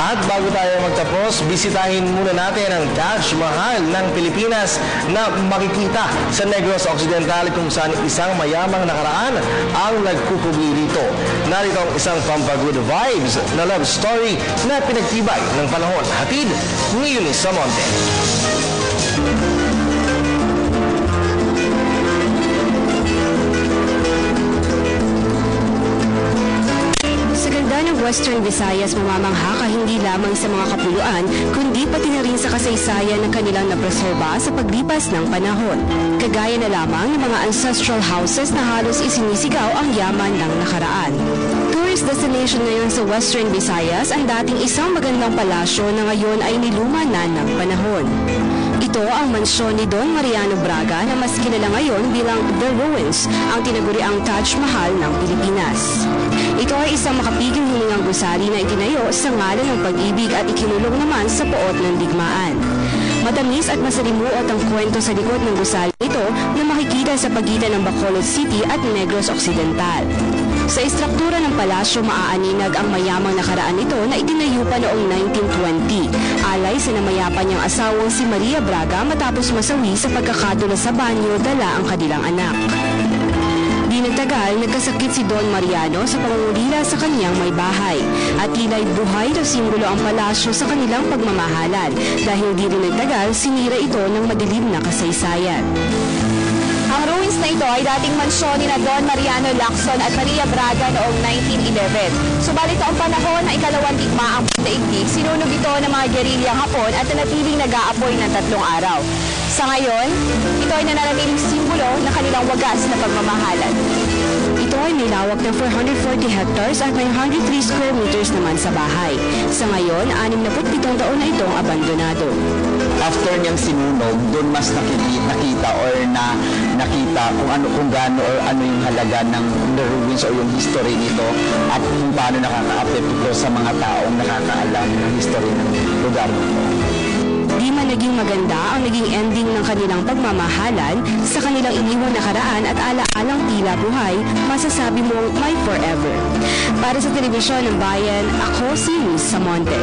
At bago tayo magtapos, bisitahin muna natin ang Taj Mahal ng Pilipinas na makikita sa Negros Occidental kung saan isang mayamang nakaraan ang nagkukubli rito. Narito ang isang pampagood vibes na love story na pinagtibay ng panahon. Hatid ni Eunice Samonte. Western Visayas mamamangha ka hindi lamang sa mga kapuluan, kundi pati na rin sa kasaysayan ng kanilang napreserba sa paglipas ng panahon. Kagaya na lamang ng mga ancestral houses na halos isinisigaw ang yaman ng nakaraan. Tourist destination ngayon sa Western Visayas ang dating isang magandang palasyo na ngayon ay niluma na ng panahon. Ito ang mansyon ni Don Mariano Braga na mas kilala ngayon bilang The Ruins, ang tinaguriang Taj Mahal ng Pilipinas. Ito ay isang makapiging hiningang gusali na itinayo sa ngalan ng pag-ibig at ikinulong naman sa poot ng digmaan. Matamis at masalimuot ang kwento sa likod ng gusali ito na makikita sa pagitan ng Bacolod City at Negros Occidental. Sa istruktura ng palasyo, maaaninag ang mayamang nakaraan nito na itinayo pa noong 1920, alay sa namayapan niyang asawang si Maria Braga matapos masawi sa pagkakadula sa banyo dala ang kanilang anak. Di nagtagal, nagkasakit si Don Mariano sa pangungulila sa kanyang may bahay at tila'y buhay na simbolo ang palasyo sa kanilang pagmamahalan dahil di rin nagtagal, sinira ito ng madilim na kasaysayan. Ang ruins na ito ay dating mansyon ni Don Mariano Lacson at Maria Braga noong 1911. Subalit noong panahon na ikalawang digmaang daigdig, sinunog ito ng mga gerilyang Hapon at nanatiling nag-aapoy ng 3 araw. Sa ngayon, ito ay nananatiling simbolo ng kanilang wagas na pagmamahalan. Ito ay may lawak ng 440 hectares at may 103 square meters naman sa bahay. Sa ngayon, 67 taon na itong abandonado. After niyang sinunog, doon mas nakita or nakita kung gaano or ano yung halaga ng the ruins o yung history nito at kung paano nakaka-apekto sa mga taong nakakaalam ng history ng lugar nito. Di man naging maganda ang naging ending ng kanilang pagmamahalan, sa kanilang iniwan nakaraan at ala-alang tila buhay, masasabi mong my forever. Para sa Telebisyon ng Bayan, ako si Eunice Samonte.